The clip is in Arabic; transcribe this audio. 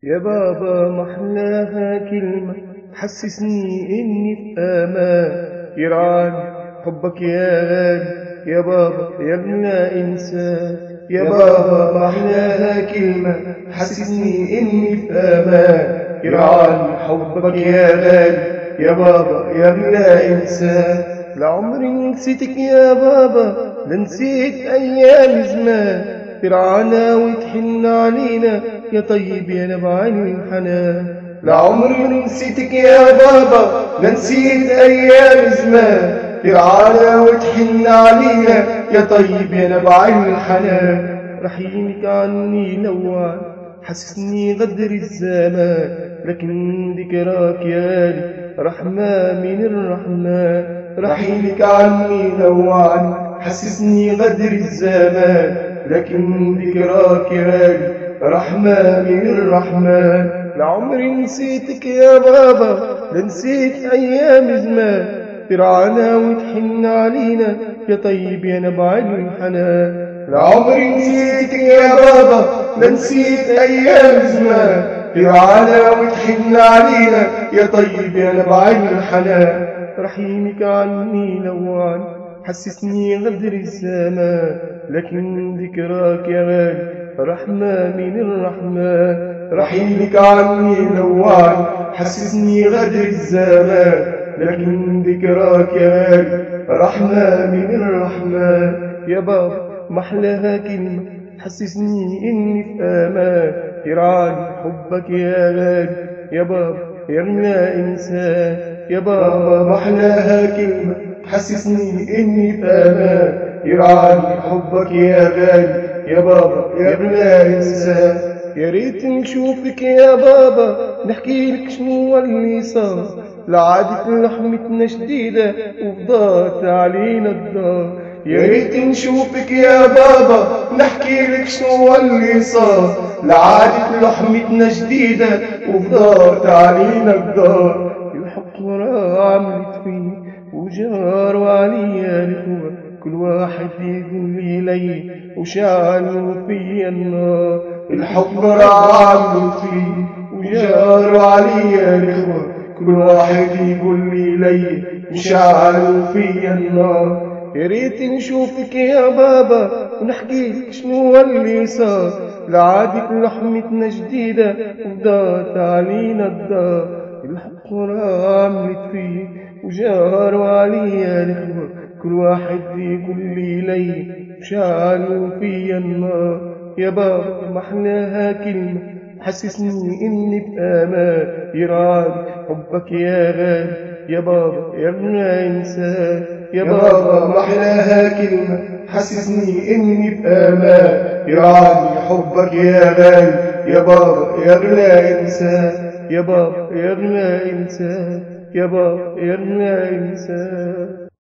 يا بابا محلاها كلمة تحسسني إني في أمان، يرعاني حبك يا غالي يا بابا يا ابن إنسان. يا بابا محلاها كلمة تحسسني إني في أمان، يرعاني حبك يا غالي يا بابا يا ابن إنسان. لعمري نسيتك يا بابا، لا نسيت أيام زمان، ترعانا وتحن علينا يا طيب يا نبع الحنان. لعمري نسيتك يا بابا، لا نسيت أيام زمان، ترعانا وتحن علينا يا طيب يا نبع الحنان. رحيمك عني لوعان حسسني غدر الزمان، لكن ذكراك يا لي رحمة من الرحمن. رحيمك عني لوعان حسسني غدر الزمان، لكن ذكراك يا لي رحمة من الرحمن. لعمري نسيتك يا بابا، لا نسيت أيام زمان، ترعانا وتحن علينا يا طيب يا نبع الحنان. لعمري نسيتك يا بابا، لا نسيت أيام زمان، ترعانا وتحن علينا يا طيب يا نبع الحنان. رحيمك عني لوعان حسسني غدر الزمان، لكن ذكراك يا غالي رحمة من الرحمن. رحيمك عني لوعان حسسني غدر الزمان، لكن ذكراك يا غالي رحمة من الرحمن. يا بابا محلاها كلمة تحسسني إني في أمان، يرعاني حبك يا غالي يا بابا يا ابن إنسان. يا بابا محلاها كلمة تحسسني إني في أمان، يرعاني حبك يا غالي يا بابا يا ابن إنسان. يا ريت نشوفك يا بابا نحكي لك شنو اللي صار، لعادت لحمتنا شديدة وفضات علينا الدار. يا ريت نشوفك يا بابا نحكي لك شنو اللي صار، لعادت لحمتنا شديدة وفضات علينا الدار. الحق وراه عملت فيه وجار وعليا الإخوة، كل واحد يقول لي وشعلوا في النار. الحب راه عملت فيه وجار وعليا الإخوة، كل واحد يقول لي وشعلوا في النار. يا ريت نشوفك يا بابا ونحكي لك شنو اللي صار، لعادت لحمتنا جديدة وفضات علينا الدار. الحق راه عملت فيه وجار وعليا الإخوة، كل واحد يقول لي وشعلوا في النار. يا بابا محلاها كلمة حسسني إني في أمان، يرعاني حبك يا غالي يا بابا يا ابن إنسان. يا بابا محلاها كلمة حسسني إني في أمان، يرعاني حبك يا غالي يا بابا يا ابن إنسان. يا بابا يا ابن إنسان، يا بابا يا ابن إنسان.